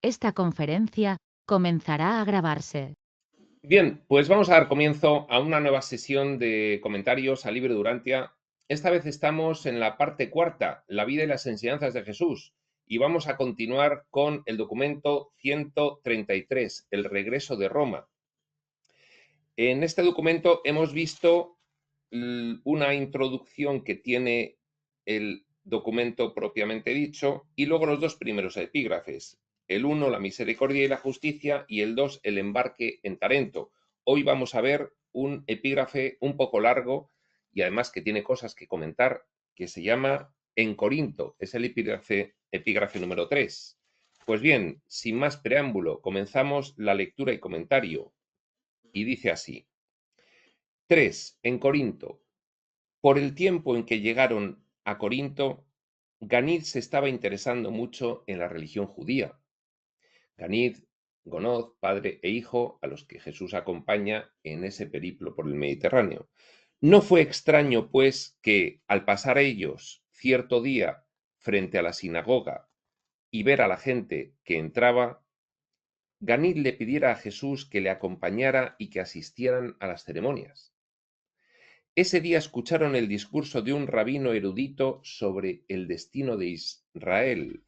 Esta conferencia comenzará a grabarse. Bien, pues vamos a dar comienzo a una nueva sesión de comentarios al libro de Durantia. Esta vez estamos en la parte cuarta, la vida y las enseñanzas de Jesús, y vamos a continuar con el documento 133, el regreso de Roma. En este documento hemos visto una introducción que tiene el documento propiamente dicho y luego los dos primeros epígrafes. El uno, la misericordia y la justicia, y el dos, el embarque en Tarento. Hoy vamos a ver un epígrafe un poco largo y además que tiene cosas que comentar, que se llama En Corinto. Es el epígrafe número 3. Pues bien, sin más preámbulo, comenzamos la lectura y comentario. Y dice así. 3. En Corinto. Por el tiempo en que llegaron a Corinto, Ganid se estaba interesando mucho en la religión judía. Ganid, Gonoz, padre e hijo, a los que Jesús acompaña en ese periplo por el Mediterráneo. No fue extraño, pues, que al pasar ellos cierto día frente a la sinagoga y ver a la gente que entraba, Ganid le pidiera a Jesús que le acompañara y que asistieran a las ceremonias. Ese día escucharon el discurso de un rabino erudito sobre el destino de Israel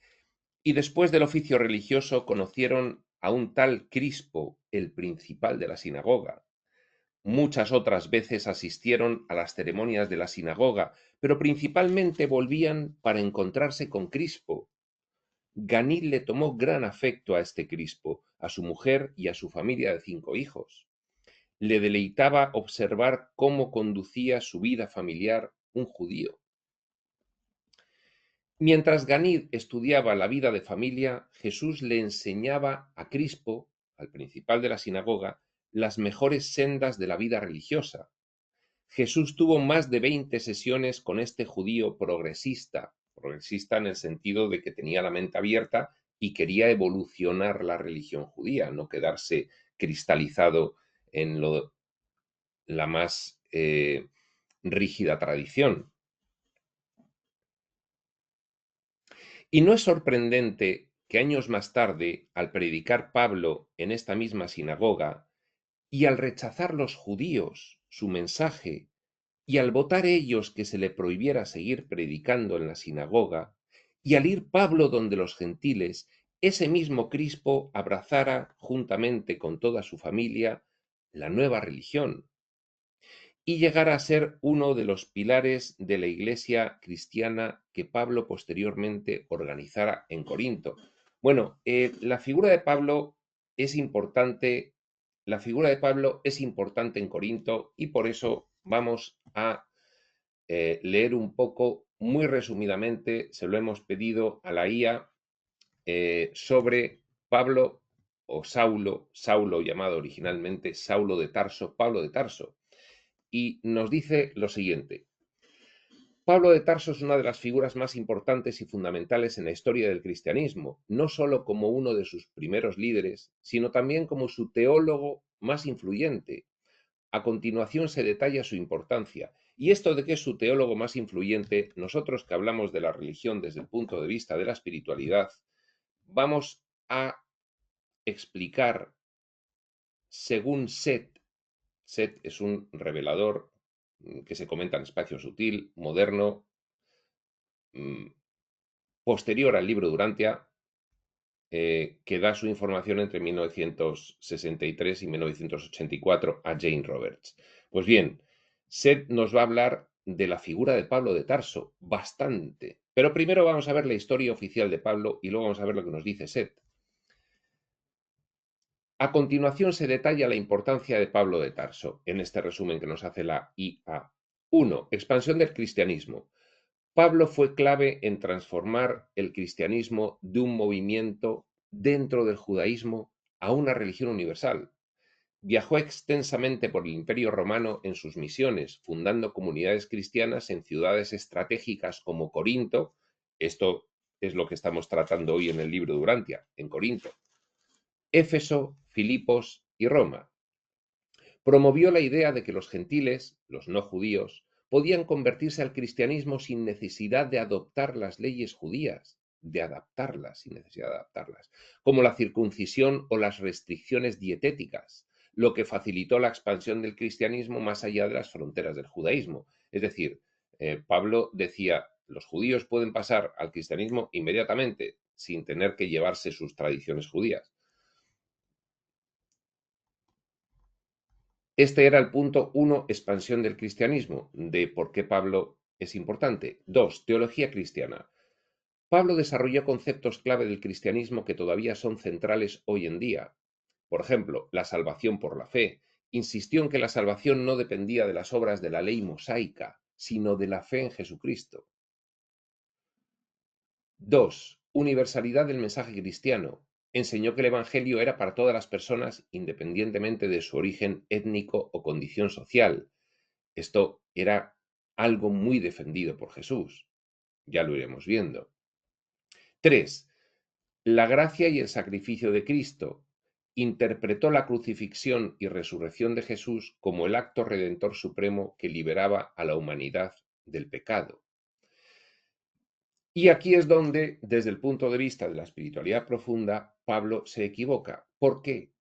y después del oficio religioso conocieron a un tal Crispo, el principal de la sinagoga. Muchas otras veces asistieron a las ceremonias de la sinagoga, pero principalmente volvían para encontrarse con Crispo. Ganil le tomó gran afecto a este Crispo, a su mujer y a su familia de 5 hijos. Le deleitaba observar cómo conducía su vida familiar un judío. Mientras Ganid estudiaba la vida de familia, Jesús le enseñaba a Crispo, al principal de la sinagoga, las mejores sendas de la vida religiosa. Jesús tuvo más de 20 sesiones con este judío progresista en el sentido de que tenía la mente abierta y quería evolucionar la religión judía, no quedarse cristalizado en la más rígida tradición. Y no es sorprendente que años más tarde, al predicar Pablo en esta misma sinagoga, y al rechazar los judíos su mensaje, y al votar ellos que se le prohibiera seguir predicando en la sinagoga, y al ir Pablo donde los gentiles, ese mismo Crispo abrazara juntamente con toda su familia la nueva religión, y llegara a ser uno de los pilares de la iglesia cristiana que Pablo posteriormente organizara en Corinto. Bueno, la figura de Pablo es importante, la figura de Pablo es importante en Corinto y por eso vamos a leer un poco, muy resumidamente, se lo hemos pedido a la IA, sobre Pablo o Saulo llamado originalmente Saulo de Tarso, Pablo de Tarso, y nos dice lo siguiente. Pablo de Tarso es una de las figuras más importantes y fundamentales en la historia del cristianismo, no solo como uno de sus primeros líderes, sino también como su teólogo más influyente. A continuación se detalla su importancia. Y esto de que es su teólogo más influyente, nosotros que hablamos de la religión desde el punto de vista de la espiritualidad, vamos a explicar según Set. Set es un revelador que se comenta en Espacio Sutil, moderno, posterior al libro Durantia, que da su información entre 1963 y 1984 a Jane Roberts. Pues bien, Seth nos va a hablar de la figura de Pablo de Tarso, bastante. Pero primero vamos a ver la historia oficial de Pablo y luego vamos a ver lo que nos dice Seth. A continuación se detalla la importancia de Pablo de Tarso, en este resumen que nos hace la IA. 1. Expansión del cristianismo. Pablo fue clave en transformar el cristianismo de un movimiento dentro del judaísmo a una religión universal. Viajó extensamente por el Imperio Romano en sus misiones, fundando comunidades cristianas en ciudades estratégicas como Corinto. Esto es lo que estamos tratando hoy en el libro Durantia, en Corinto, Éfeso, Filipos y Roma. Promovió la idea de que los gentiles, los no judíos, podían convertirse al cristianismo sin necesidad de adoptar las leyes judías. de adaptarlas sin necesidad de adaptarlas, como la circuncisión o las restricciones dietéticas, lo que facilitó la expansión del cristianismo más allá de las fronteras del judaísmo. Es decir, Pablo decía, los judíos pueden pasar al cristianismo inmediatamente sin tener que llevarse sus tradiciones judías. Este era el punto 1, expansión del cristianismo, de por qué Pablo es importante. 2, teología cristiana. Pablo desarrolló conceptos clave del cristianismo que todavía son centrales hoy en día. Por ejemplo, la salvación por la fe. Insistió en que la salvación no dependía de las obras de la ley mosaica, sino de la fe en Jesucristo. 2, universalidad del mensaje cristiano. Enseñó que el Evangelio era para todas las personas, independientemente de su origen étnico o condición social. Esto era algo muy defendido por Jesús. Ya lo iremos viendo. 3, la gracia y el sacrificio de Cristo. Interpretó la crucifixión y resurrección de Jesús como el acto redentor supremo que liberaba a la humanidad del pecado. Y aquí es donde, desde el punto de vista de la espiritualidad profunda, Pablo se equivoca. ¿Por qué?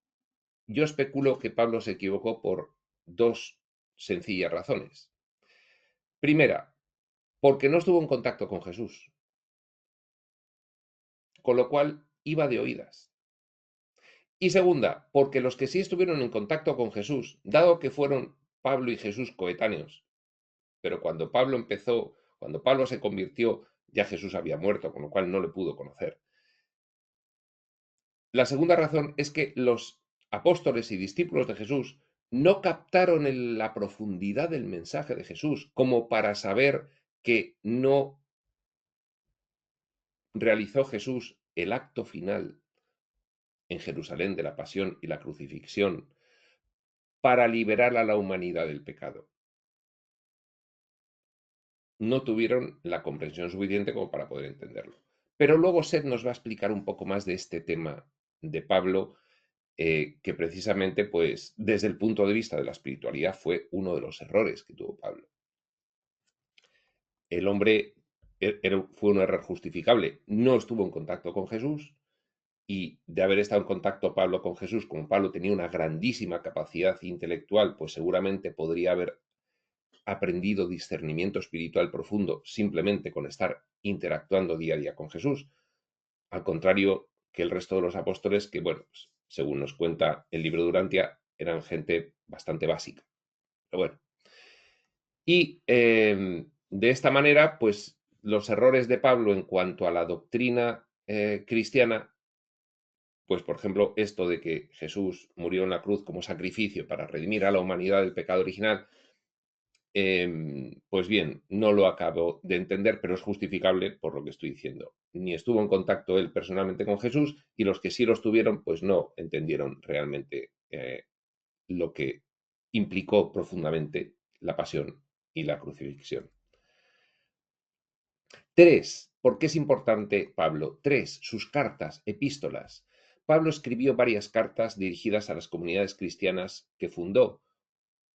Yo especulo que Pablo se equivocó por dos sencillas razones. Primera, porque no estuvo en contacto con Jesús, con lo cual iba de oídas. Y segunda, porque los que sí estuvieron en contacto con Jesús, dado que fueron Pablo y Jesús coetáneos, pero cuando Pablo se convirtió, ya Jesús había muerto, con lo cual no le pudo conocer. La segunda razón es que los apóstoles y discípulos de Jesús no captaron la profundidad del mensaje de Jesús como para saber que no realizó Jesús el acto final en Jerusalén de la pasión y la crucifixión para liberar a la humanidad del pecado. No tuvieron la comprensión suficiente como para poder entenderlo. Pero luego Seth nos va a explicar un poco más de este tema de Pablo, que precisamente, pues, desde el punto de vista de la espiritualidad, fue uno de los errores que tuvo Pablo. El hombre fue un error justificable, no estuvo en contacto con Jesús, y de haber estado en contacto Pablo con Jesús, como Pablo tenía una grandísima capacidad intelectual, pues seguramente podría haber aprendido discernimiento espiritual profundo simplemente con estar interactuando día a día con Jesús, al contrario que el resto de los apóstoles que, bueno, pues, según nos cuenta el libro de Durantia, eran gente bastante básica. Pero bueno. Y de esta manera, pues los errores de Pablo en cuanto a la doctrina cristiana, pues por ejemplo, esto de que Jesús murió en la cruz como sacrificio para redimir a la humanidad del pecado original, pues bien, no lo acabo de entender, pero es justificable por lo que estoy diciendo. Ni estuvo en contacto él personalmente con Jesús y los que sí lo estuvieron, pues no entendieron realmente lo que implicó profundamente la pasión y la crucifixión. 3. ¿Por qué es importante Pablo? 3. Sus cartas, epístolas. Pablo escribió varias cartas dirigidas a las comunidades cristianas que fundó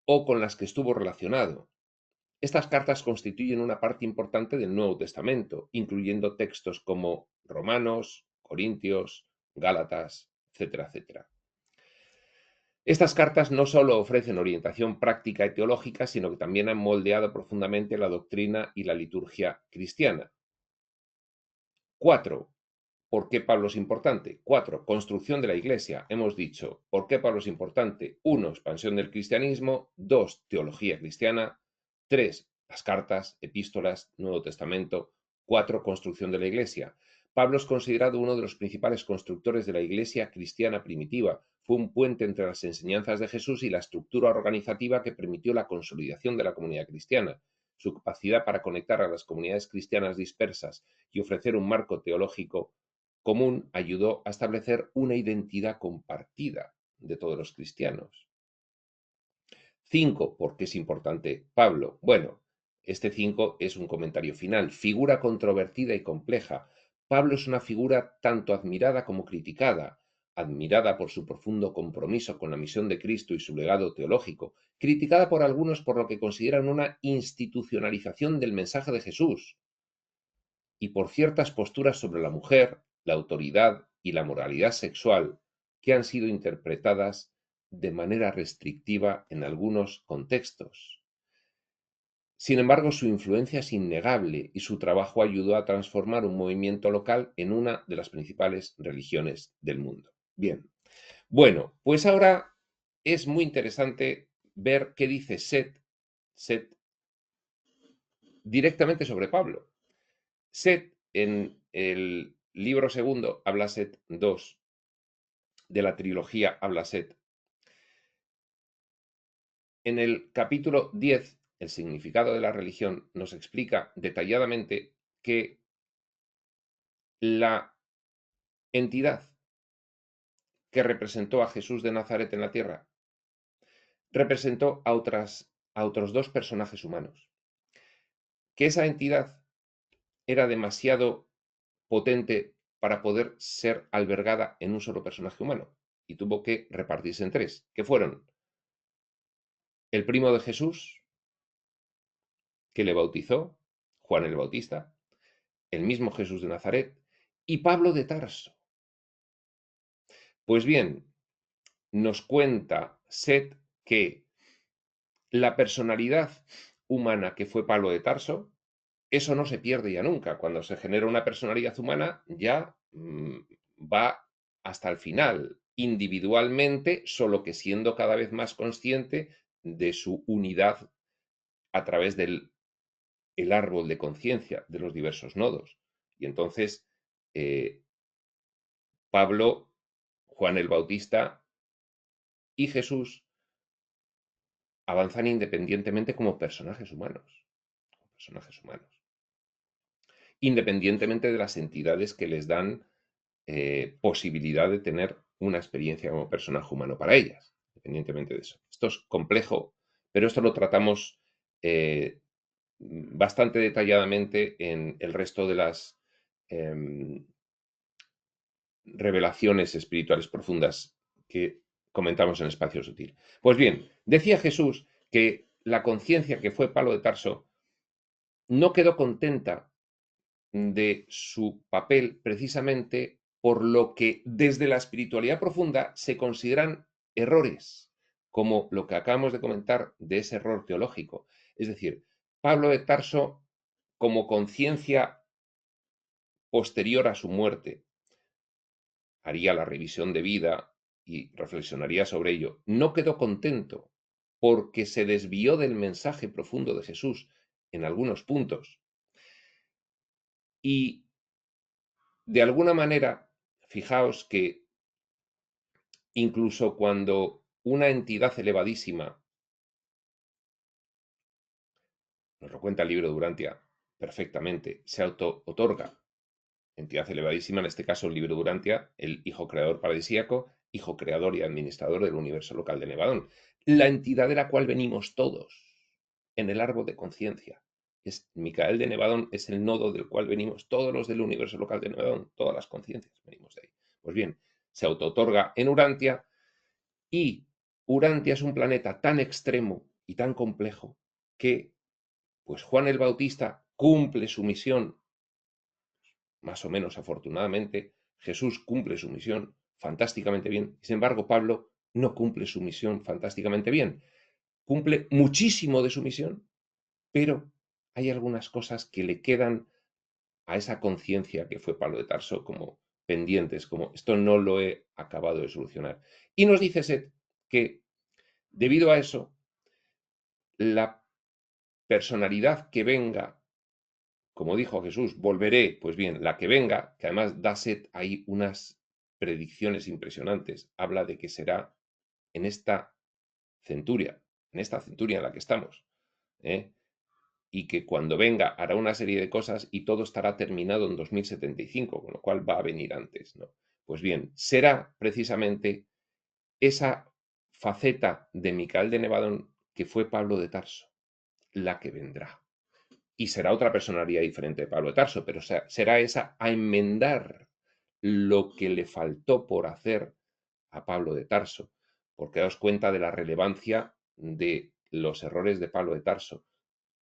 o con las que estuvo relacionado. Estas cartas constituyen una parte importante del Nuevo Testamento, incluyendo textos como Romanos, Corintios, Gálatas, etcétera, etcétera. Estas cartas no solo ofrecen orientación práctica y teológica, sino que también han moldeado profundamente la doctrina y la liturgia cristiana. 4. ¿Por qué Pablo es importante? 4. Construcción de la Iglesia. Hemos dicho, ¿por qué Pablo es importante? 1. Expansión del cristianismo. 2. Teología cristiana. 3. Las cartas, epístolas, Nuevo Testamento. 4. Construcción de la Iglesia. Pablo es considerado uno de los principales constructores de la Iglesia cristiana primitiva. Fue un puente entre las enseñanzas de Jesús y la estructura organizativa que permitió la consolidación de la comunidad cristiana. Su capacidad para conectar a las comunidades cristianas dispersas y ofrecer un marco teológico común ayudó a establecer una identidad compartida de todos los cristianos. 5. ¿Por qué es importante Pablo? Bueno, este 5 es un comentario final. Figura controvertida y compleja. Pablo es una figura tanto admirada como criticada. Admirada por su profundo compromiso con la misión de Cristo y su legado teológico. Criticada por algunos por lo que consideran una institucionalización del mensaje de Jesús. y por ciertas posturas sobre la mujer, la autoridad y la moralidad sexual que han sido interpretadas de manera restrictiva en algunos contextos. Sin embargo, su influencia es innegable y su trabajo ayudó a transformar un movimiento local en una de las principales religiones del mundo. Bien, bueno, pues ahora es muy interesante ver qué dice Set directamente sobre Pablo. Set en el libro segundo habla Set 2 de la trilogía habla Set. En el capítulo 10, el significado de la religión, nos explica detalladamente que la entidad que representó a Jesús de Nazaret en la tierra representó a otros dos personajes humanos. Que esa entidad era demasiado potente para poder ser albergada en un solo personaje humano y tuvo que repartirse en tres, que fueron el primo de Jesús, que le bautizó, Juan el Bautista, el mismo Jesús de Nazaret y Pablo de Tarso. Pues bien, nos cuenta Set que la personalidad humana que fue Pablo de Tarso, eso no se pierde ya nunca. Cuando se genera una personalidad humana, ya va hasta el final, individualmente, solo que siendo cada vez más consciente de su unidad a través del el árbol de conciencia de los diversos nodos. Y entonces, Pablo, Juan el Bautista y Jesús avanzan independientemente como personajes humanos. Personajes humanos. Independientemente de las entidades que les dan posibilidad de tener una experiencia como personaje humano para ellas, independientemente de eso. Esto es complejo, pero esto lo tratamos bastante detalladamente en el resto de las revelaciones espirituales profundas que comentamos en Espacio Sutil. Pues bien, decía Jesús que la conciencia que fue Pablo de Tarso no quedó contenta de su papel precisamente por lo que desde la espiritualidad profunda se consideran errores, como lo que acabamos de comentar de ese error teológico. Es decir, Pablo de Tarso, como conciencia posterior a su muerte, haría la revisión de vida y reflexionaría sobre ello. No quedó contento porque se desvió del mensaje profundo de Jesús en algunos puntos. Y de alguna manera, fijaos que incluso cuando una entidad elevadísima, nos lo cuenta el libro de Durantia perfectamente, se auto-otorga, entidad elevadísima, en este caso el libro de Durantia, el hijo creador paradisíaco, hijo creador y administrador del universo local de Nevadón, la entidad de la cual venimos todos en el árbol de conciencia. Es Micael de Nevadón, es el nodo del cual venimos todos los del universo local de Nevadón, todas las conciencias venimos de ahí. Pues bien, se auto-otorga en Urantia y Urantia es un planeta tan extremo y tan complejo que, pues Juan el Bautista cumple su misión, más o menos afortunadamente, Jesús cumple su misión fantásticamente bien, sin embargo Pablo no cumple su misión fantásticamente bien, cumple muchísimo de su misión, pero hay algunas cosas que le quedan a esa conciencia que fue Pablo de Tarso como pendientes, como esto no lo he acabado de solucionar. Y nos dice Set que debido a eso, la personalidad que venga, como dijo Jesús, volveré, pues bien, la que venga, que además da Set ahí unas predicciones impresionantes, habla de que será en esta centuria, en la que estamos, ¿eh? Y que cuando venga hará una serie de cosas y todo estará terminado en 2075, con lo cual va a venir antes, ¿no? Pues bien, será precisamente esa faceta de Micael de Nevadón que fue Pablo de Tarso, la que vendrá. Y será otra personalidad diferente de Pablo de Tarso, pero será esa a enmendar lo que le faltó por hacer a Pablo de Tarso, porque daos cuenta de la relevancia de los errores de Pablo de Tarso.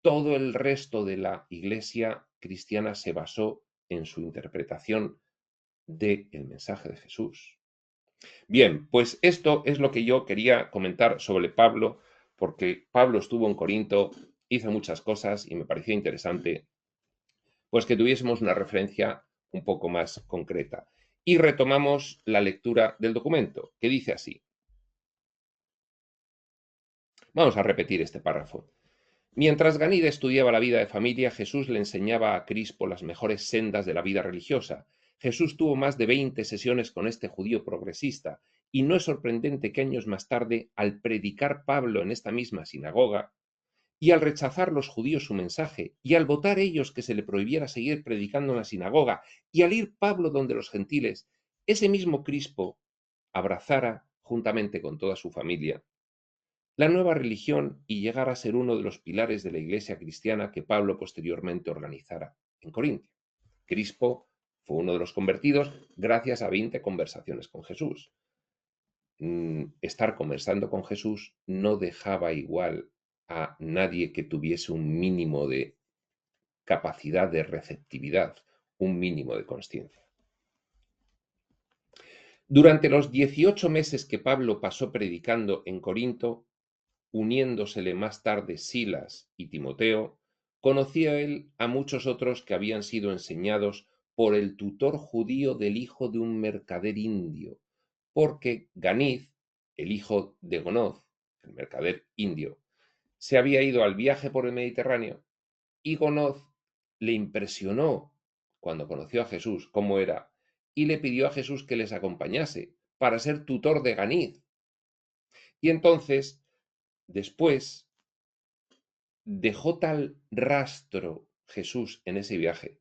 Todo el resto de la iglesia cristiana se basó en su interpretación del mensaje de Jesús. Bien, pues esto es lo que yo quería comentar sobre Pablo, porque Pablo estuvo en Corinto, hizo muchas cosas y me parecía interesante pues que tuviésemos una referencia un poco más concreta. Y retomamos la lectura del documento, que dice así. Vamos a repetir este párrafo. Mientras Ganida estudiaba la vida de familia, Jesús le enseñaba a Crispo las mejores sendas de la vida religiosa. Jesús tuvo más de 20 sesiones con este judío progresista, y no es sorprendente que años más tarde, al predicar Pablo en esta misma sinagoga, y al rechazar los judíos su mensaje, y al votar ellos que se le prohibiera seguir predicando en la sinagoga, y al ir Pablo donde los gentiles, ese mismo Crispo abrazara, juntamente con toda su familia, la nueva religión y llegara a ser uno de los pilares de la iglesia cristiana que Pablo posteriormente organizara en Corinto. Crispo fue uno de los convertidos gracias a 20 conversaciones con Jesús. Estar conversando con Jesús no dejaba igual a nadie que tuviese un mínimo de capacidad de receptividad, un mínimo de consciencia. Durante los 18 meses que Pablo pasó predicando en Corinto, uniéndosele más tarde Silas y Timoteo, conocía él a muchos otros que habían sido enseñados por el tutor judío del hijo de un mercader indio, porque Ganiz, el hijo de Gonoz, el mercader indio, se había ido al viaje por el Mediterráneo y Gonoz le impresionó cuando conoció a Jesús cómo era y le pidió a Jesús que les acompañase para ser tutor de Ganiz. Y entonces, después, dejó tal rastro Jesús en ese viaje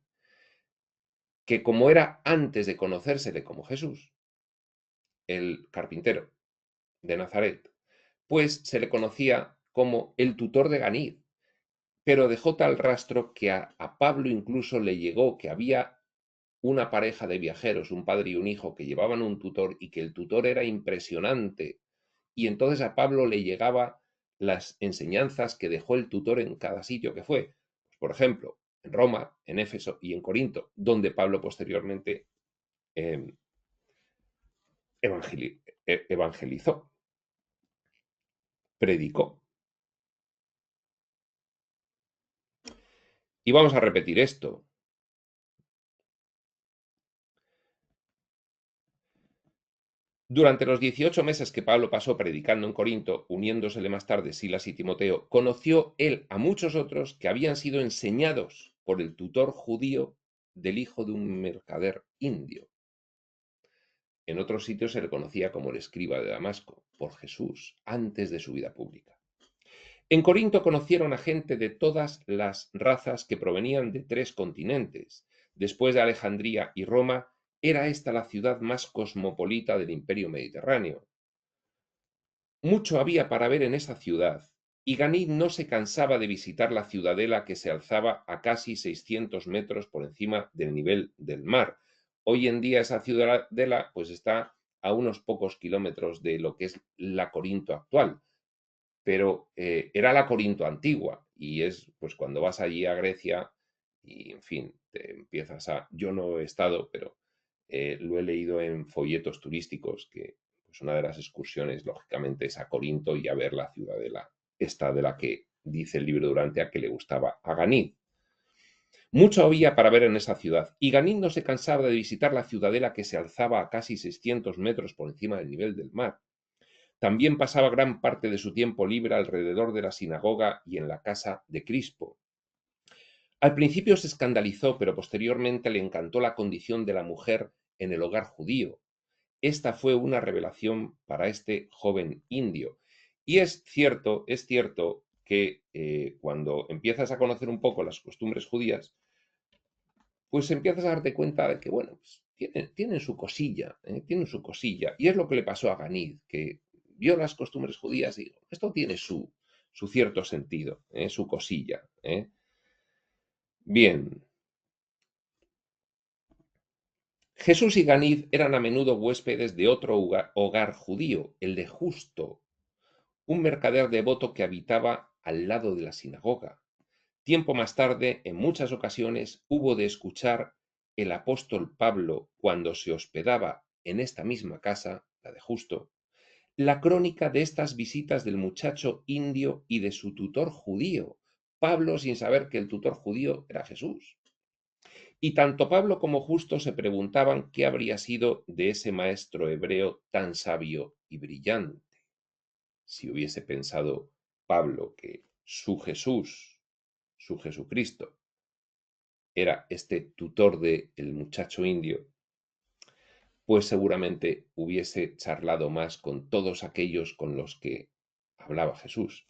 que como era antes de conocérsele como Jesús, el carpintero de Nazaret, pues se le conocía como el tutor de Ganiz, pero dejó tal rastro que a Pablo incluso le llegó que había una pareja de viajeros, un padre y un hijo, que llevaban un tutor y que el tutor era impresionante. Y entonces a Pablo le llegaba las enseñanzas que dejó el tutor en cada sitio que fue. Por ejemplo, en Roma, en Éfeso y en Corinto, donde Pablo posteriormente eh, evangelizó, predicó. Y vamos a repetir esto. Durante los 18 meses que Pablo pasó predicando en Corinto, uniéndosele más tarde Silas y Timoteo, conoció él a muchos otros que habían sido enseñados por el tutor judío del hijo de un mercader indio. En otros sitios se le conocía como el escriba de Damasco, por Jesús, antes de su vida pública. En Corinto conocieron a gente de todas las razas que provenían de 3 continentes. Después de Alejandría y Roma, era esta la ciudad más cosmopolita del imperio mediterráneo. Mucho había para ver en esa ciudad, y Ganid no se cansaba de visitar la ciudadela que se alzaba a casi 600 metros por encima del nivel del mar. Hoy en día esa ciudadela pues está a unos pocos kilómetros de lo que es la Corinto actual, pero era la Corinto antigua y es pues cuando vas allí a Grecia y en fin, te empiezas a... Yo no he estado, pero lo he leído en folletos turísticos que pues una de las excursiones lógicamente es a Corinto y a ver la ciudadela esta de la que dice el libro Durantia que le gustaba a Ganid. Mucho había para ver en esa ciudad, y Ganid no se cansaba de visitar la ciudadela que se alzaba a casi 600 metros por encima del nivel del mar. También pasaba gran parte de su tiempo libre alrededor de la sinagoga y en la casa de Crispo. Al principio se escandalizó, pero posteriormente le encantó la condición de la mujer en el hogar judío. Esta fue una revelación para este joven indio. Y es cierto que cuando empiezas a conocer un poco las costumbres judías, pues empiezas a darte cuenta de que, bueno, pues tienen su cosilla, tienen su cosilla. Y es lo que le pasó a Ganid, que vio las costumbres judías y dijo, esto tiene su cierto sentido, su cosilla. Bien, Jesús y Ganid eran a menudo huéspedes de otro hogar judío, el de Justo, un mercader devoto que habitaba al lado de la sinagoga. Tiempo más tarde, en muchas ocasiones, hubo de escuchar el apóstol Pablo cuando se hospedaba en esta misma casa, la de Justo, la crónica de estas visitas del muchacho indio y de su tutor judío, Pablo sin saber que el tutor judío era Jesús. Y tanto Pablo como Justo se preguntaban qué habría sido de ese maestro hebreo tan sabio y brillante. Si hubiese pensado Pablo que su Jesús, su Jesucristo, era este tutor del muchacho indio, pues seguramente hubiese charlado más con todos aquellos con los que hablaba Jesús.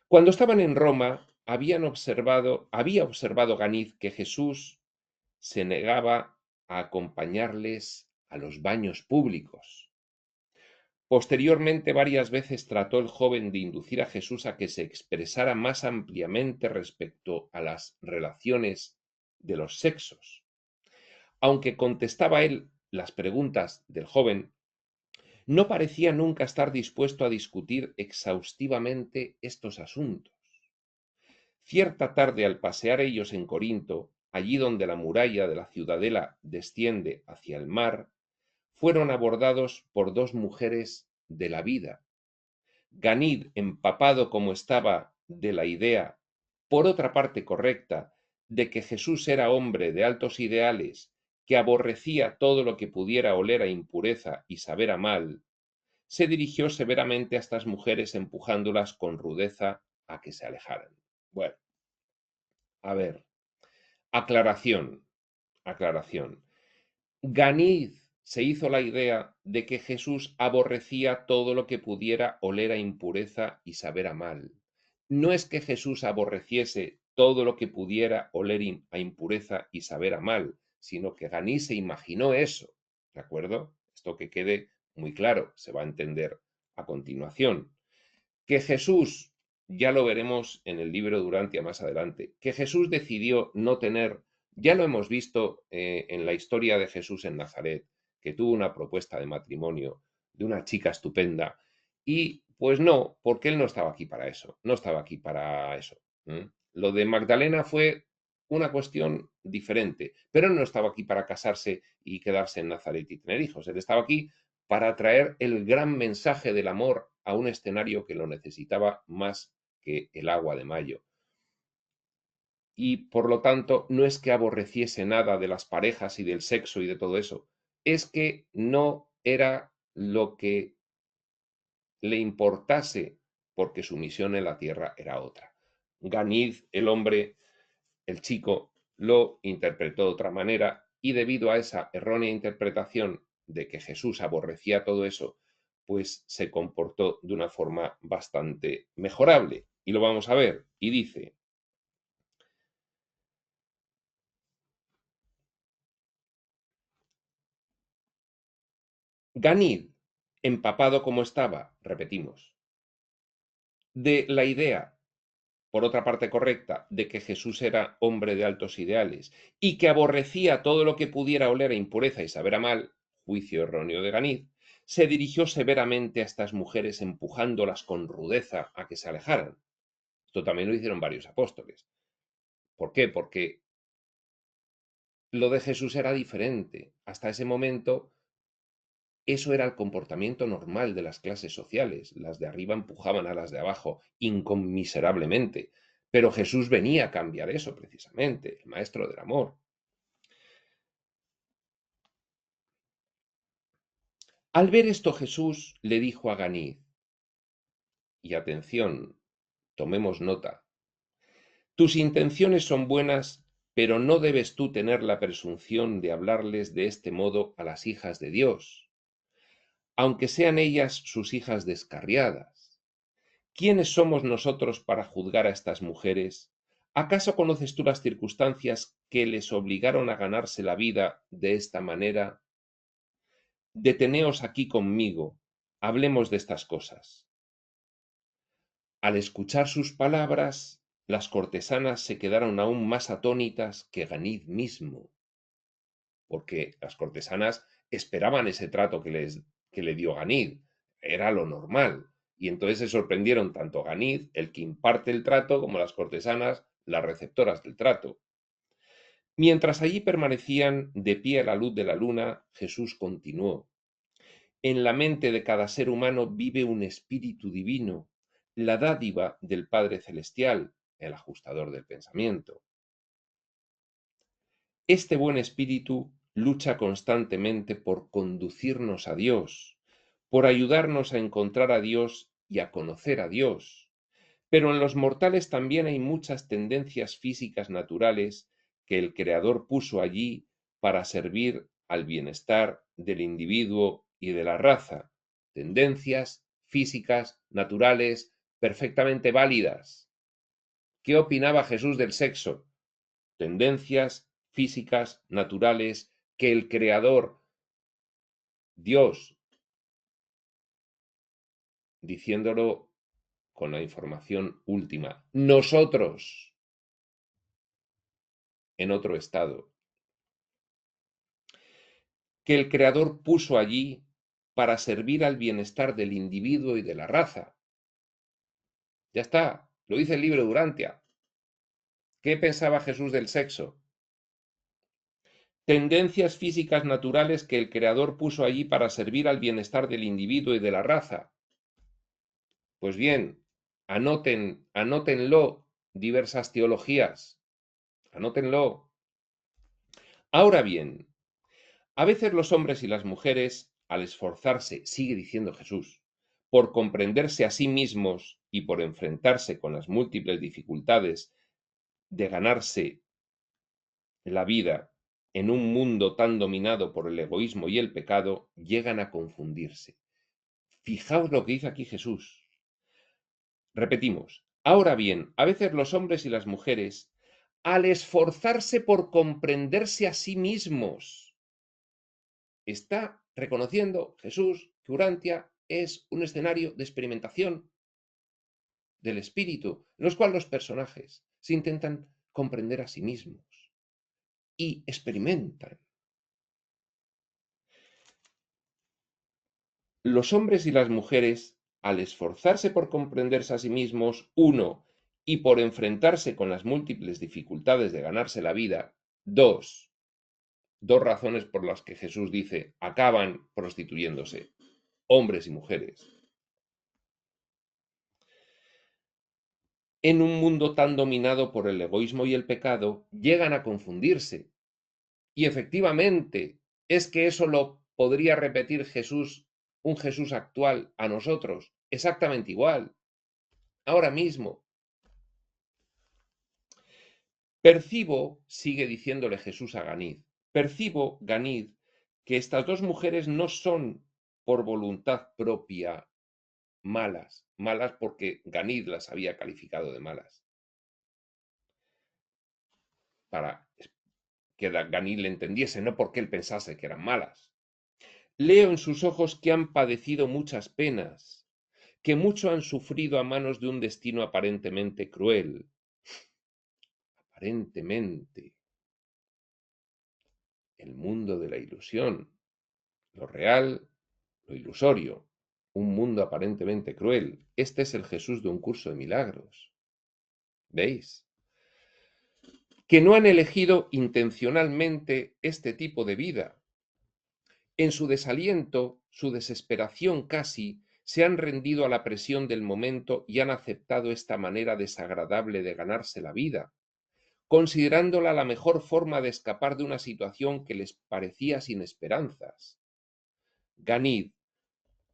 Cuando estaban en Roma, había observado Ganiz que Jesús se negaba a acompañarles a los baños públicos. Posteriormente, varias veces trató el joven de inducir a Jesús a que se expresara más ampliamente respecto a las relaciones de los sexos. Aunque contestaba él las preguntas del joven, no parecía nunca estar dispuesto a discutir exhaustivamente estos asuntos. Cierta tarde, al pasear ellos en Corinto, allí donde la muralla de la ciudadela desciende hacia el mar, fueron abordados por dos mujeres de la vida. Ganid, empapado como estaba de la idea, por otra parte correcta, de que Jesús era hombre de altos ideales, que aborrecía todo lo que pudiera oler a impureza y saber a mal, se dirigió severamente a estas mujeres empujándolas con rudeza a que se alejaran. Bueno, a ver, aclaración, aclaración. Ganid se hizo la idea de que Jesús aborrecía todo lo que pudiera oler a impureza y saber a mal. No es que Jesús aborreciese todo lo que pudiera oler a impureza y saber a mal, sino que Ganí se imaginó eso, ¿de acuerdo? Esto que quede muy claro, se va a entender a continuación. Que Jesús, ya lo veremos en el libro Durantia más adelante, que Jesús decidió no tener, ya lo hemos visto en la historia de Jesús en Nazaret, que tuvo una propuesta de matrimonio de una chica estupenda, y pues no, porque él no estaba aquí para eso, no estaba aquí para eso. ¿Mm? Lo de Magdalena fue una cuestión diferente, pero él no estaba aquí para casarse y quedarse en Nazaret y tener hijos, él estaba aquí para traer el gran mensaje del amor a un escenario que lo necesitaba más que el agua de mayo. Y por lo tanto, no es que aborreciese nada de las parejas y del sexo y de todo eso, es que no era lo que le importase porque su misión en la tierra era otra. Ganid, el hombre, el chico, lo interpretó de otra manera y debido a esa errónea interpretación de que Jesús aborrecía todo eso, pues se comportó de una forma bastante mejorable. Y lo vamos a ver. Y dice, Ganid, empapado como estaba, repetimos, de la idea, por otra parte correcta, de que Jesús era hombre de altos ideales y que aborrecía todo lo que pudiera oler a impureza y saber a mal, juicio erróneo de Ganid, se dirigió severamente a estas mujeres empujándolas con rudeza a que se alejaran. Esto también lo hicieron varios apóstoles. ¿Por qué? Porque lo de Jesús era diferente. Hasta ese momento eso era el comportamiento normal de las clases sociales. Las de arriba empujaban a las de abajo inconmiserablemente. Pero Jesús venía a cambiar eso precisamente, el maestro del amor. Al ver esto Jesús le dijo a Ganid, y atención, tomemos nota, tus intenciones son buenas, pero no debes tú tener la presunción de hablarles de este modo a las hijas de Dios, aunque sean ellas sus hijas descarriadas. ¿Quiénes somos nosotros para juzgar a estas mujeres? ¿Acaso conoces tú las circunstancias que les obligaron a ganarse la vida de esta manera? Deteneos aquí conmigo, hablemos de estas cosas. Al escuchar sus palabras, las cortesanas se quedaron aún más atónitas que Ganid mismo, porque las cortesanas esperaban ese trato que le dio Ganid, era lo normal, y entonces se sorprendieron tanto Ganid, el que imparte el trato, como las cortesanas, las receptoras del trato. Mientras allí permanecían de pie a la luz de la luna, Jesús continuó: en la mente de cada ser humano vive un espíritu divino, la dádiva del Padre Celestial, el ajustador del pensamiento. Este buen espíritu lucha constantemente por conducirnos a Dios, por ayudarnos a encontrar a Dios y a conocer a Dios. Pero en los mortales también hay muchas tendencias físicas naturales que el Creador puso allí para servir al bienestar del individuo y de la raza. Tendencias físicas naturales perfectamente válidas. ¿Qué opinaba Jesús del sexo? Tendencias físicas naturales que el Creador, Dios, diciéndolo con la información última, nosotros, en otro estado, que el Creador puso allí para servir al bienestar del individuo y de la raza. Ya está, lo dice el libro de Durantia. ¿Qué pensaba Jesús del sexo? Tendencias físicas naturales que el Creador puso allí para servir al bienestar del individuo y de la raza. Pues bien, anótenlo, diversas teologías, anótenlo. Ahora bien, a veces los hombres y las mujeres, al esforzarse, sigue diciendo Jesús, por comprenderse a sí mismos y por enfrentarse con las múltiples dificultades de ganarse la vida en un mundo tan dominado por el egoísmo y el pecado, llegan a confundirse. Fijaos lo que dice aquí Jesús. Repetimos, ahora bien, a veces los hombres y las mujeres, al esforzarse por comprenderse a sí mismos, está reconociendo Jesús que Urantia es un escenario de experimentación del espíritu, en los cuales los personajes se intentan comprender a sí mismos y experimentan. Los hombres y las mujeres, al esforzarse por comprenderse a sí mismos, uno, y por enfrentarse con las múltiples dificultades de ganarse la vida, dos razones por las que Jesús dice, acaban prostituyéndose, hombres y mujeres. En un mundo tan dominado por el egoísmo y el pecado, llegan a confundirse. Y efectivamente, es que eso lo podría repetir Jesús, un Jesús actual, a nosotros, exactamente igual, ahora mismo. Percibo, sigue diciéndole Jesús a Ganid, percibo, Ganid, que estas dos mujeres no son por voluntad propia malas, malas porque Ganid las había calificado de malas, para que Ganid le entendiese, no porque él pensase que eran malas. Leo en sus ojos que han padecido muchas penas, que mucho han sufrido a manos de un destino aparentemente cruel. Aparentemente, el mundo de la ilusión, lo real, lo ilusorio, un mundo aparentemente cruel. Este es el Jesús de un curso de milagros. ¿Veis? Que no han elegido intencionalmente este tipo de vida. En su desaliento, su desesperación casi, se han rendido a la presión del momento y han aceptado esta manera desagradable de ganarse la vida, considerándola la mejor forma de escapar de una situación que les parecía sin esperanzas. Ganid,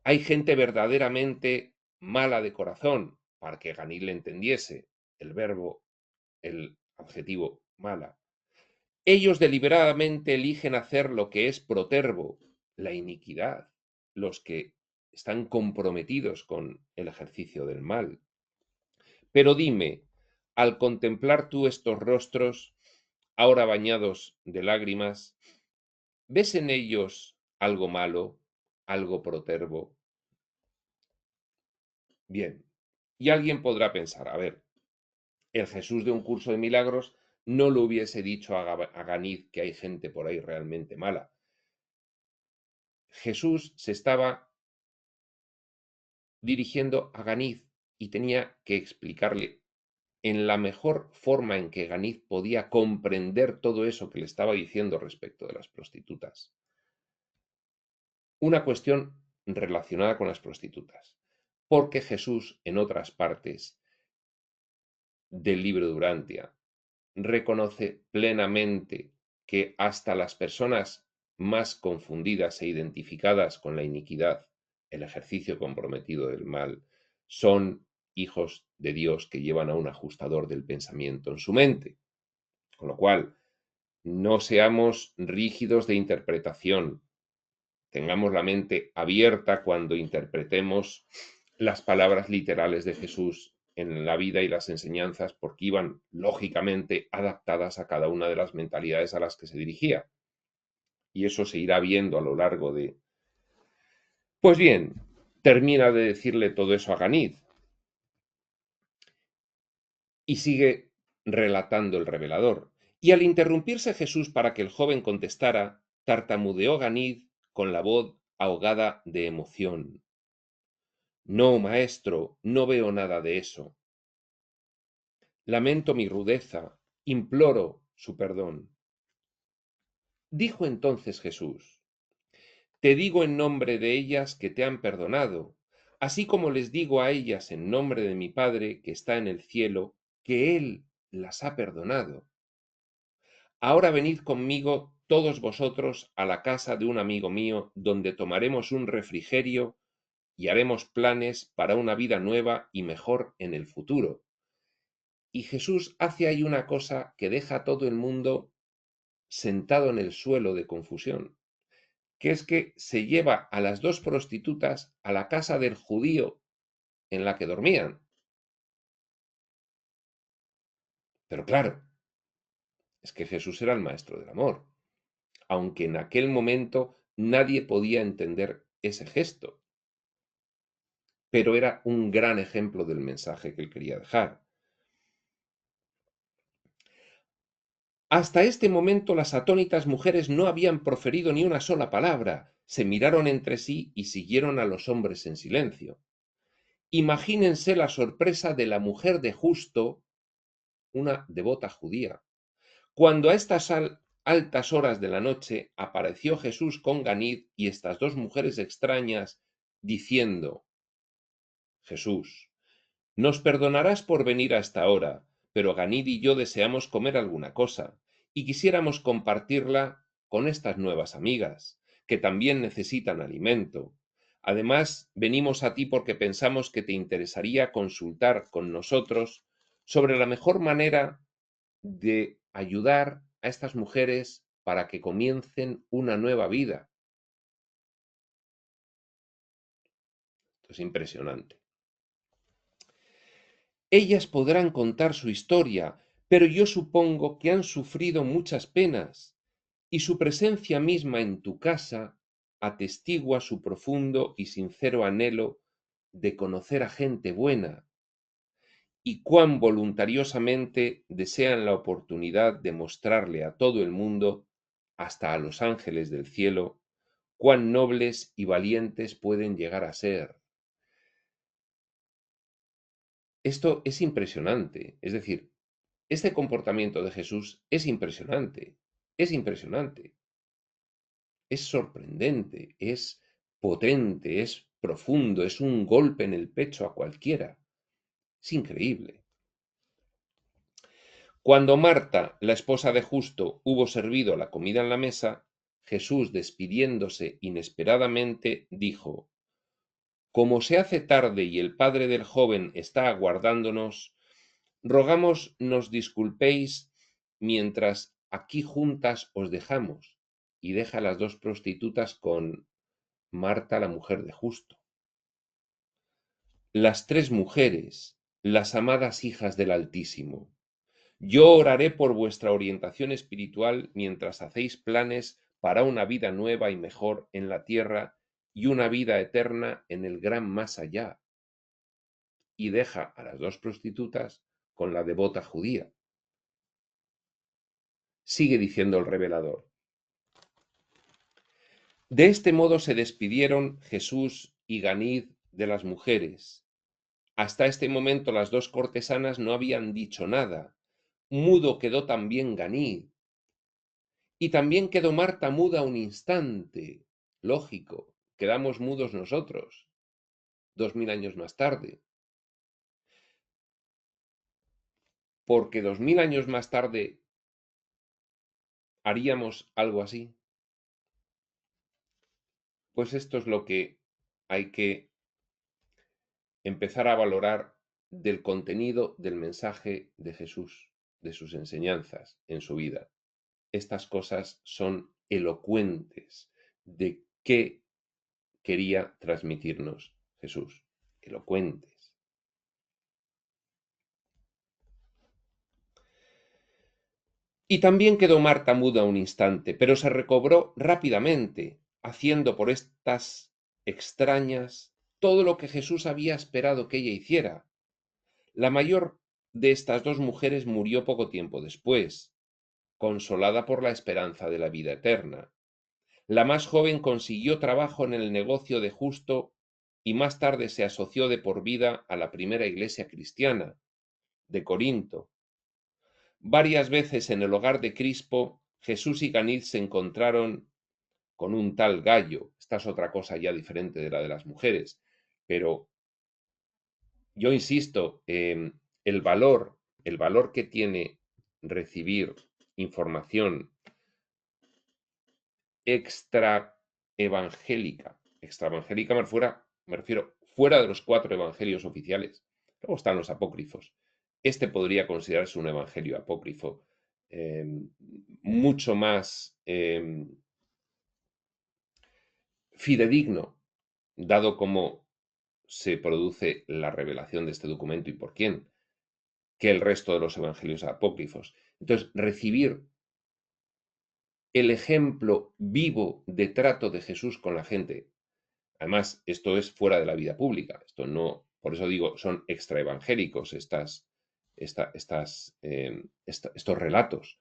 hay gente verdaderamente mala de corazón, para que Ganid le entendiese el verbo, el adjetivo mala. Ellos deliberadamente eligen hacer lo que es protervo, la iniquidad, los que están comprometidos con el ejercicio del mal. Pero dime, al contemplar tú estos rostros, ahora bañados de lágrimas, ¿ves en ellos algo malo, algo protervo? Bien, y alguien podrá pensar, a ver, el Jesús de un curso de milagros no le hubiese dicho a Ganid que hay gente por ahí realmente mala. Jesús se estaba dirigiendo a Ganid y tenía que explicarle en la mejor forma en que Ganid podía comprender todo eso que le estaba diciendo respecto de las prostitutas. Una cuestión relacionada con las prostitutas, porque Jesús en otras partes del libro de Urantia reconoce plenamente que hasta las personas más confundidas e identificadas con la iniquidad, el ejercicio comprometido del mal, son hijos de Dios que llevan a un ajustador del pensamiento en su mente. Con lo cual, no seamos rígidos de interpretación, tengamos la mente abierta cuando interpretemos las palabras literales de Jesús en la vida y las enseñanzas, porque iban lógicamente adaptadas a cada una de las mentalidades a las que se dirigía. Y eso se irá viendo a lo largo de... Pues bien, termina de decirle todo eso a Ganid y sigue relatando el revelador. Y al interrumpirse Jesús para que el joven contestara, tartamudeó Ganid con la voz ahogada de emoción. No, maestro, no veo nada de eso. Lamento mi rudeza, imploro su perdón. Dijo entonces Jesús, te digo en nombre de ellas que te han perdonado, así como les digo a ellas en nombre de mi Padre que está en el cielo, que Él las ha perdonado. Ahora venid conmigo todos vosotros a la casa de un amigo mío, donde tomaremos un refrigerio y haremos planes para una vida nueva y mejor en el futuro. Y Jesús hace ahí una cosa que deja a todo el mundo sentado en el suelo de confusión, que es que se lleva a las dos prostitutas a la casa del judío en la que dormían. Pero claro, es que Jesús era el maestro del amor, aunque en aquel momento nadie podía entender ese gesto, pero era un gran ejemplo del mensaje que él quería dejar. Hasta este momento las atónitas mujeres no habían proferido ni una sola palabra, se miraron entre sí y siguieron a los hombres en silencio. Imagínense la sorpresa de la mujer de Justo, una devota judía, cuando a estas altas horas de la noche apareció Jesús con Ganid y estas dos mujeres extrañas, diciendo, Jesús, nos perdonarás por venir a esta hora, pero Ganid y yo deseamos comer alguna cosa, y quisiéramos compartirla con estas nuevas amigas, que también necesitan alimento. Además, venimos a ti porque pensamos que te interesaría consultar con nosotros sobre la mejor manera de ayudar a estas mujeres para que comiencen una nueva vida. Esto es impresionante. Ellas podrán contar su historia, pero yo supongo que han sufrido muchas penas, y su presencia misma en tu casa atestigua su profundo y sincero anhelo de conocer a gente buena, y cuán voluntariosamente desean la oportunidad de mostrarle a todo el mundo, hasta a los ángeles del cielo, cuán nobles y valientes pueden llegar a ser. Esto es impresionante, es decir, este comportamiento de Jesús es impresionante, es sorprendente, es potente, es profundo, es un golpe en el pecho a cualquiera. Es increíble. Cuando Marta, la esposa de Justo, hubo servido la comida en la mesa, Jesús, despidiéndose inesperadamente, dijo, como se hace tarde y el padre del joven está aguardándonos, rogamos nos disculpéis mientras aquí juntas os dejamos. Y deja a las dos prostitutas con Marta, la mujer de Justo. Las tres mujeres, las amadas hijas del Altísimo. Yo oraré por vuestra orientación espiritual mientras hacéis planes para una vida nueva y mejor en la tierra y una vida eterna en el gran más allá. Y deja a las dos prostitutas con la devota judía. Sigue diciendo el revelador. De este modo se despidieron Jesús y Ganid de las mujeres, Hasta este momento las dos cortesanas no habían dicho nada. Mudo quedó también Ganid. Y también quedó Marta muda un instante. Lógico, quedamos mudos nosotros, 2000 años más tarde. Porque 2000 años más tarde haríamos algo así. Pues esto es lo que hay que empezar a valorar del contenido del mensaje de Jesús, de sus enseñanzas en su vida. Estas cosas son elocuentes de qué quería transmitirnos Jesús. Elocuentes. Y también quedó Marta muda un instante, pero se recobró rápidamente, haciendo por estas extrañas todo lo que Jesús había esperado que ella hiciera. La mayor de estas dos mujeres murió poco tiempo después, consolada por la esperanza de la vida eterna. La más joven consiguió trabajo en el negocio de Justo y más tarde se asoció de por vida a la primera iglesia cristiana de Corinto. Varias veces en el hogar de Crispo, Jesús y Ganid se encontraron con un tal Gallo. Esta es otra cosa ya diferente de la de las mujeres, pero yo insisto, el valor que tiene recibir información extraevangélica me refiero fuera de los 4 evangelios oficiales. Luego están los apócrifos. Este podría considerarse un evangelio apócrifo, eh, mucho más fidedigno, dado cómo se produce la revelación de este documento y por quién, que el resto de los evangelios apócrifos. Entonces, recibir el ejemplo vivo de trato de Jesús con la gente. Además, esto es fuera de la vida pública. Esto no, por eso digo, son extraevangélicos estos relatos.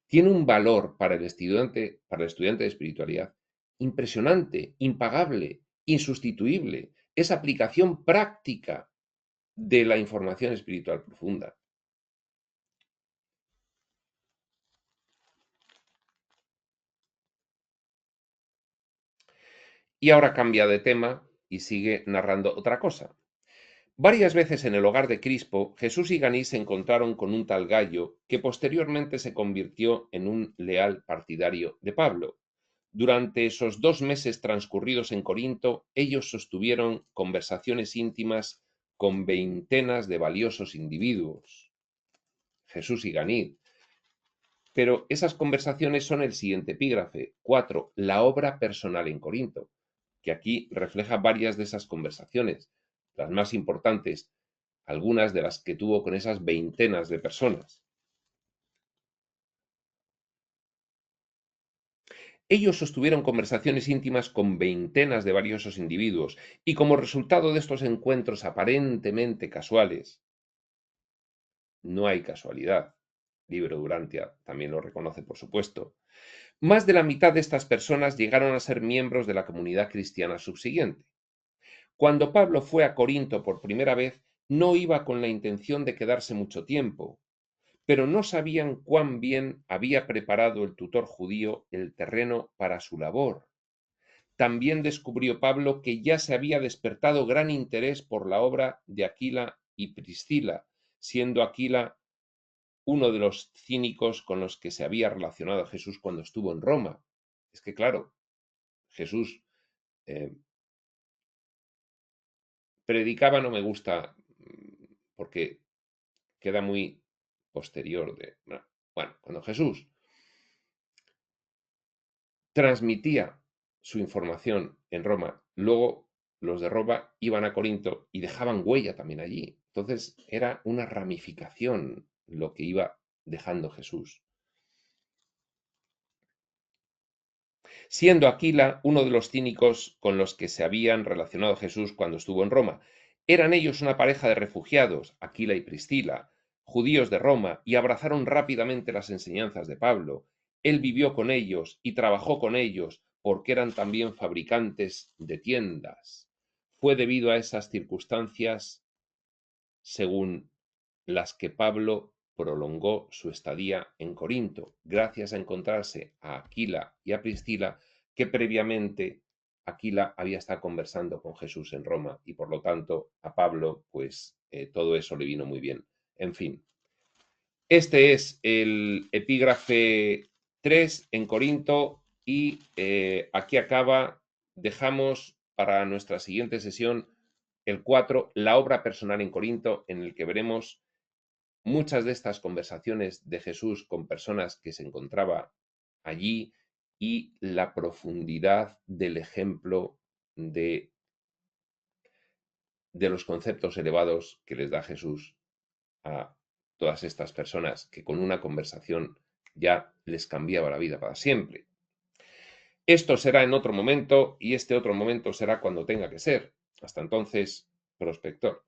Tiene un valor para el estudiante de espiritualidad impresionante, impagable, insustituible. Es aplicación práctica de la información espiritual profunda. Y ahora cambia de tema y sigue narrando otra cosa. Varias veces en el hogar de Crispo, Jesús y Ganís se encontraron con un tal Gallo que posteriormente se convirtió en un leal partidario de Pablo. Durante esos 2 meses transcurridos en Corinto, ellos sostuvieron conversaciones íntimas con veintenas de valiosos individuos, Jesús y Ganid. Pero esas conversaciones son el siguiente epígrafe, 4, la obra personal en Corinto, que aquí refleja varias de esas conversaciones, las más importantes, algunas de las que tuvo con esas veintenas de personas. Ellos sostuvieron conversaciones íntimas con veintenas de valiosos individuos, y como resultado de estos encuentros aparentemente casuales, no hay casualidad, Libro Durantia también lo reconoce, por supuesto, más de la mitad de estas personas llegaron a ser miembros de la comunidad cristiana subsiguiente. Cuando Pablo fue a Corinto por primera vez, no iba con la intención de quedarse mucho tiempo, pero no sabían cuán bien había preparado el tutor judío el terreno para su labor. También descubrió Pablo que ya se había despertado gran interés por la obra de Aquila y Priscila, siendo Aquila uno de los cínicos con los que se había relacionado Jesús cuando estuvo en Roma. Es que, claro, Jesús eh, predicaba, no me gusta, porque queda muy posterior de... Bueno, cuando Jesús transmitía su información en Roma, luego los de Roma iban a Corinto y dejaban huella también allí. Entonces era una ramificación lo que iba dejando Jesús. Siendo Aquila uno de los cínicos con los que se habían relacionado Jesús cuando estuvo en Roma. Eran ellos una pareja de refugiados, Aquila y Priscila, judíos de Roma, y abrazaron rápidamente las enseñanzas de Pablo. Él vivió con ellos y trabajó con ellos porque eran también fabricantes de tiendas. Fue debido a esas circunstancias según las que Pablo prolongó su estadía en Corinto, gracias a encontrarse a Aquila y a Priscila, que previamente Aquila había estado conversando con Jesús en Roma y por lo tanto a Pablo pues todo eso le vino muy bien. En fin, este es el epígrafe 3 en Corinto y aquí acaba, dejamos para nuestra siguiente sesión el 4, la obra personal en Corinto, en el que veremos muchas de estas conversaciones de Jesús con personas que se encontraba allí y la profundidad del ejemplo de los conceptos elevados que les da Jesús a todas estas personas que con una conversación ya les cambiaba la vida para siempre. Esto será en otro momento y este otro momento será cuando tenga que ser. Hasta entonces, prospector.